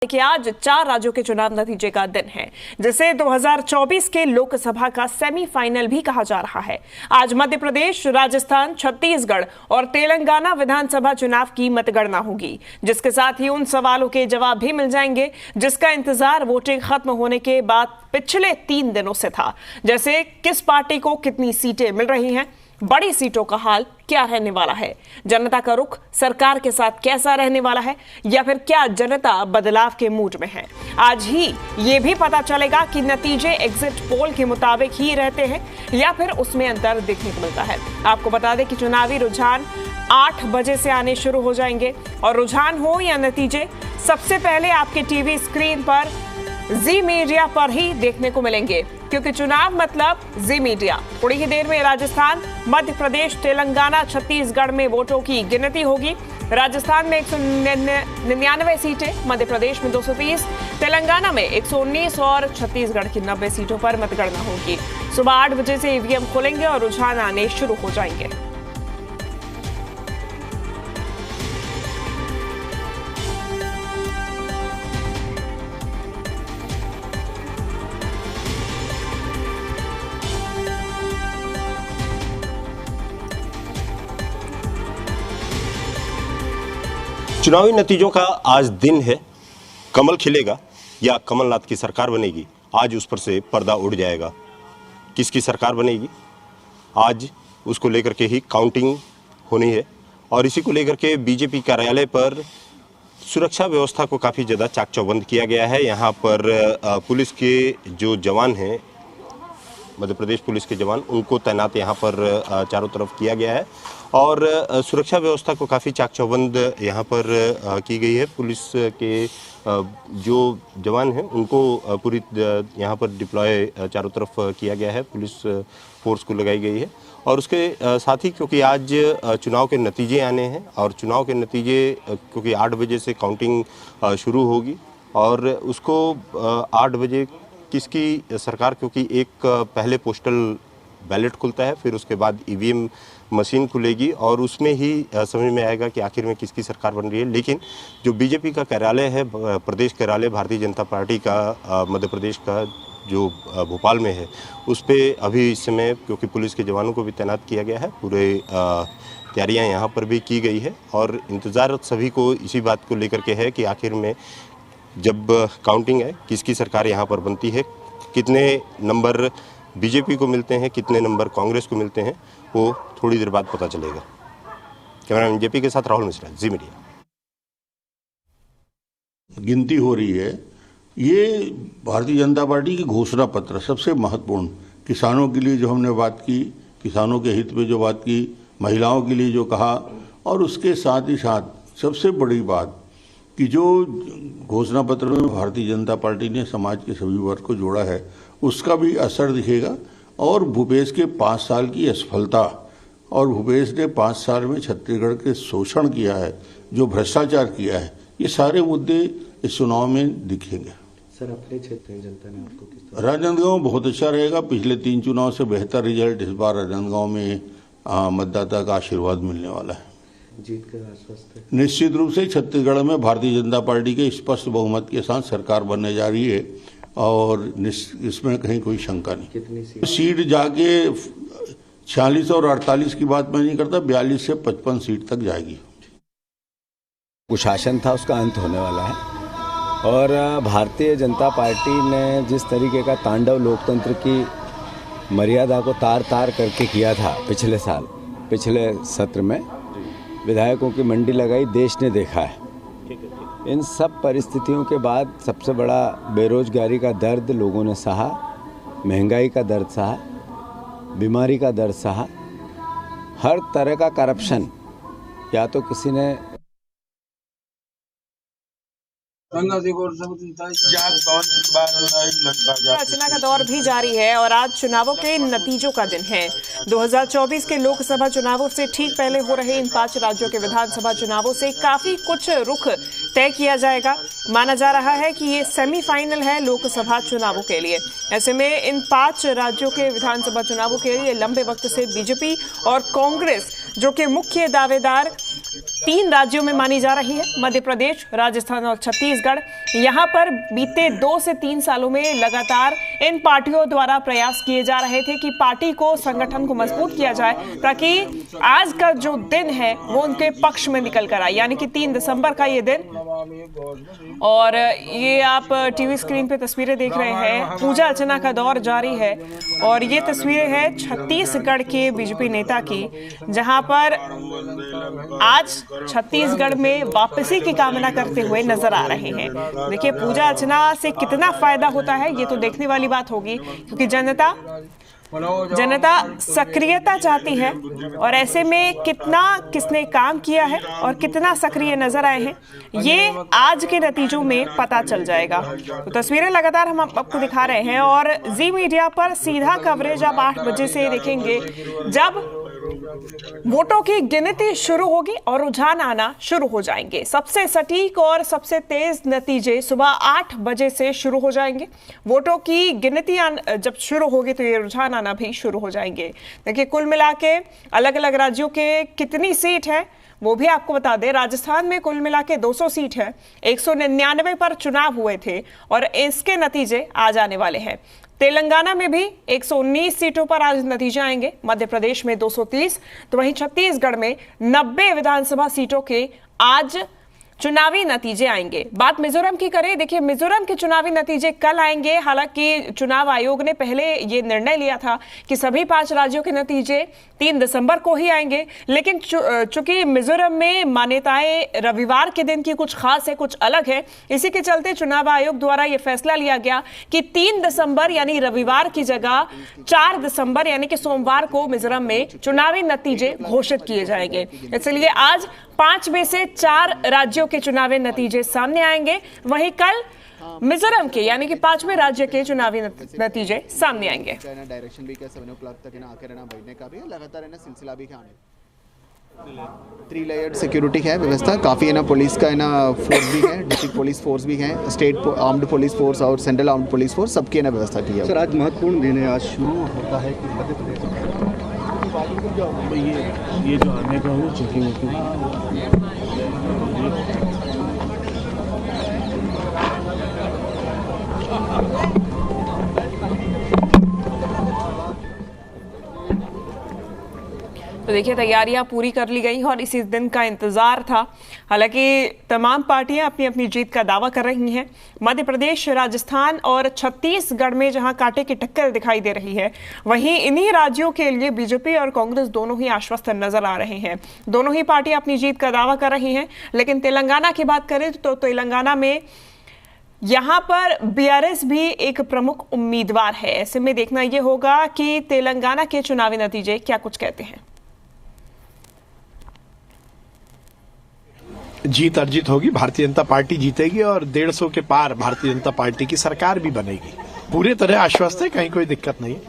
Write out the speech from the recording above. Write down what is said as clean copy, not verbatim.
कि आज 4 राज्यों के चुनाव नतीजे का दिन है, जिसे 2024 के लोकसभा का सेमीफाइनल भी कहा जा रहा है। आज मध्य प्रदेश, राजस्थान, छत्तीसगढ़ और तेलंगाना विधानसभा चुनाव की मतगणना होगी, जिसके साथ ही उन सवालों के जवाब भी मिल जाएंगे जिसका इंतजार वोटिंग खत्म होने के बाद पिछले 3 दिनों से था। जैसे किस पार्टी को कितनी सीटें मिल रही हैं, बड़ी सीटों का हाल क्या रहने वाला है, जनता का रुख सरकार के साथ कैसा रहने वाला है, या फिर क्या जनता बदलाव के मूड में है। आज ही ये भी पता चलेगा कि नतीजे एग्जिट पोल के मुताबिक ही रहते हैं या फिर उसमें अंतर देखने को मिलता है। आपको बता दें कि चुनावी रुझान 8 बजे से आने शुरू हो जाएंगे और रुझान हो या नतीजे सबसे पहले आपके टीवी स्क्रीन पर जी मीडिया पर ही देखने को मिलेंगे, क्योंकि चुनाव मतलब जी मीडिया। थोड़ी ही देर में राजस्थान, मध्य प्रदेश, तेलंगाना, छत्तीसगढ़ में वोटों की गिनती होगी। राजस्थान में 199 सीटें, मध्य प्रदेश में 230, तेलंगाना में 119 और छत्तीसगढ़ की 90 सीटों पर मतगणना होगी। सुबह 8 बजे से ईवीएम खोलेंगे और रुझान आने शुरू हो जाएंगे। चुनावी नतीजों का आज दिन है। कमल खिलेगा या कमलनाथ की सरकार बनेगी, आज उस पर से पर्दा उड़ जाएगा। किसकी सरकार बनेगी, आज उसको लेकर के ही काउंटिंग होनी है और इसी को लेकर के बीजेपी कार्यालय पर सुरक्षा व्यवस्था को काफ़ी ज़्यादा चाक चौबंद किया गया है। यहाँ पर पुलिस के जो जवान हैं, मध्य प्रदेश पुलिस के जवान, उनको तैनात यहाँ पर चारों तरफ किया गया है और सुरक्षा व्यवस्था को काफ़ी चाक चौबंद यहाँ पर की गई है। पुलिस के जो जवान हैं उनको पूरी यहाँ पर डिप्लॉय चारों तरफ किया गया है, पुलिस फोर्स को लगाई गई है। और उसके साथ ही क्योंकि आज चुनाव के नतीजे आने हैं और चुनाव के नतीजे क्योंकि 8 बजे से काउंटिंग शुरू होगी और उसको 8 बजे किसकी सरकार, क्योंकि एक पहले पोस्टल बैलेट खुलता है, फिर उसके बाद ईवीएम मशीन खुलेगी और उसमें ही समझ में आएगा कि आखिर में किसकी सरकार बन रही है। लेकिन जो बीजेपी का कार्यालय है, प्रदेश कार्यालय भारतीय जनता पार्टी का मध्य प्रदेश का जो भोपाल में है, उस पर अभी इस समय क्योंकि पुलिस के जवानों को भी तैनात किया गया है, पूरे तैयारियां यहाँ पर भी की गई है और इंतज़ार सभी को इसी बात को लेकर के है कि आखिर में जब काउंटिंग है किसकी सरकार यहाँ पर बनती है, कितने नंबर बीजेपी को मिलते हैं, कितने नंबर कांग्रेस को मिलते हैं, वो थोड़ी देर बाद पता चलेगा। कैमरामैन जेपी के साथ राहुल मिश्रा, जी मीडिया। गिनती हो रही है। ये भारतीय जनता पार्टी की घोषणा पत्र सबसे महत्वपूर्ण, किसानों के लिए जो हमने बात की, किसानों के हित में जो बात की, महिलाओं के लिए जो कहा, और उसके साथ ही साथ सबसे बड़ी बात कि जो घोषणा पत्र में भारतीय जनता पार्टी ने समाज के सभी वर्ग को जोड़ा है, उसका भी असर दिखेगा। और भूपेश के 5 साल की असफलता और भूपेश ने 5 साल में छत्तीसगढ़ के शोषण किया है, जो भ्रष्टाचार किया है, ये सारे मुद्दे इस चुनाव में दिखेंगे। सर, अपने क्षेत्र में जनता ने आपको किस तरह? राजनांदगांव बहुत अच्छा रहेगा। पिछले 3 चुनाव से बेहतर रिजल्ट इस बार राजनांदगांव में मतदाता का आशीर्वाद मिलने वाला है। जीत का आश्वस्त है। निश्चित रूप से छत्तीसगढ़ में भारतीय जनता पार्टी के स्पष्ट बहुमत के साथ सरकार बनने जा रही है और इसमें कहीं कोई शंका नहीं। कितनी सीट जाके 46 और 48 की बात मैं नहीं करता, 42 से 55 सीट तक जाएगी। कुशासन था, उसका अंत होने वाला है और भारतीय जनता पार्टी ने जिस तरीके का तांडव लोकतंत्र की मर्यादा को तार तार करके किया था पिछले साल, पिछले सत्र में विधायकों की मंडी लगाई, देश ने देखा है। इन सब परिस्थितियों के बाद सबसे बड़ा बेरोजगारी का दर्द लोगों ने सहा, महंगाई का दर्द सहा, बीमारी का दर्द सहा, हर तरह का करप्शन। या तो किसी ने रचना का दौर भी जारी है और आज चुनावों के नतीजों का दिन है। 2024 के लोकसभा चुनावों से ठीक पहले हो रहे इन 5 राज्यों के विधानसभा चुनावों से काफी कुछ रुख तय किया जाएगा। माना जा रहा है कि ये सेमीफाइनल है लोकसभा चुनावों के लिए। ऐसे में इन 5 राज्यों के विधानसभा चुनावों के लिए लंबे वक्त से बीजेपी और कांग्रेस, जो कि मुख्य दावेदार तीन राज्यों में मानी जा रही है, मध्य प्रदेश, राजस्थान और छत्तीसगढ़। यहां पर बीते 2 से 3 सालों में लगातार इन पार्टियों द्वारा प्रयास किए जा रहे थे कि पार्टी को, संगठन को मजबूत किया जाए ताकि आज का जो दिन है वो उनके पक्ष में निकल कर आए, यानी कि 3 दिसंबर का ये दिन। और ये आप टीवी स्क्रीन पे तस्वीरें देख रहे हैं, पूजा अर्चना का दौर जारी है और ये तस्वीरें हैं छत्तीसगढ़ के बीजेपी नेता की, जहां पर आज छत्तीसगढ़ में वापसी की कामना करते हुए नजर आ रहे हैं। देखिए, पूजा अर्चना से कितना फायदा होता है ये तो देखने वाली बात होगी, क्योंकि जनता सक्रियता चाहती है और ऐसे में कितना किसने काम किया है और कितना सक्रिय नजर आए हैं ये आज के नतीजों में पता चल जाएगा। तो तस्वीरें लगातार हम आपको दिखा रहे हैं और जी मीडिया पर सीधा कवरेज आप 8 बजे से देखेंगे, जब वोटों की गिनती शुरू होगी और रुझान आना शुरू हो जाएंगे। सबसे सटीक और सबसे तेज नतीजे सुबह 8 बजे से शुरू हो जाएंगे। वोटों की गिनती जब शुरू होगी तो ये रुझान आना भी शुरू हो जाएंगे। देखिए, कुल मिला के अलग अलग राज्यों के कितनी सीट है वो भी आपको बता दें। राजस्थान में कुल मिला के 200 सीट है, 199 पर चुनाव हुए थे और इसके नतीजे आज आने वाले हैं। तेलंगाना में भी 119 सीटों पर आज नतीजे आएंगे, मध्य प्रदेश में 230, तो वहीं छत्तीसगढ़ में 90 विधानसभा सीटों के आज चुनावी नतीजे आएंगे। बात मिजोरम की करें, देखिए मिजोरम के चुनावी नतीजे कल आएंगे। हालांकि चुनाव आयोग ने पहले ये निर्णय लिया था कि सभी 5 राज्यों के नतीजे 3 दिसंबर को ही आएंगे, लेकिन चूंकि मिजोरम में मान्यताएं रविवार के दिन की कुछ खास है, कुछ अलग है, इसी के चलते चुनाव आयोग द्वारा यह फैसला लिया गया कि 3 दिसंबर यानी रविवार की जगह 4 दिसंबर यानी कि सोमवार को मिजोरम में चुनावी नतीजे घोषित किए जाएंगे। इसलिए आज 5 में से 4 राज्यों के चुनावी नतीजे सामने आएंगे, वहीं कल मिजोरम के यानी कि 5वें राज्य के चुनावी नतीजे सामने आएंगे। डायरेक्शन भी 7 o'clock तक आके रहना, बैठने का भी लगातार सिलसिला भी आने 3 लेयर्ड सिक्योरिटी है व्यवस्था, काफ़ी है ना, पुलिस का है ना फोर्स भी है, डिस्ट्रिक्ट पुलिस फोर्स भी है, स्टेट आर्म्ड पुलिस फोर्स और सेंट्रल आर्म्ड पुलिस फोर्स, सबकी है ना व्यवस्था की है। सर, आज महत्वपूर्ण दिन है, आज शुरू होता है कि मध्य प्रदेश ये जो आने का हो चेकिंग तो देखिए, तैयारियां पूरी कर ली गई और इसी दिन का इंतजार था। हालांकि तमाम पार्टियां अपनी अपनी जीत का दावा कर रही हैं। मध्य प्रदेश, राजस्थान और छत्तीसगढ़ में जहां कांटे की टक्कर दिखाई दे रही है, वहीं इन्हीं राज्यों के लिए बीजेपी और कांग्रेस दोनों ही आश्वस्त नजर आ रहे हैं। दोनों ही पार्टियां अपनी जीत का दावा कर रही हैं। लेकिन तेलंगाना की बात करें तो तेलंगाना में यहां पर बीआरएस भी एक प्रमुख उम्मीदवार है। ऐसे में देखना यह होगा कि तेलंगाना के चुनावी नतीजे क्या कुछ कहते हैं। जीत अर्जित होगी, भारतीय जनता पार्टी जीतेगी और 150 के पार भारतीय जनता पार्टी की सरकार भी बनेगी। पूरे तरह आश्वस्त है, कहीं कोई दिक्कत नहीं है।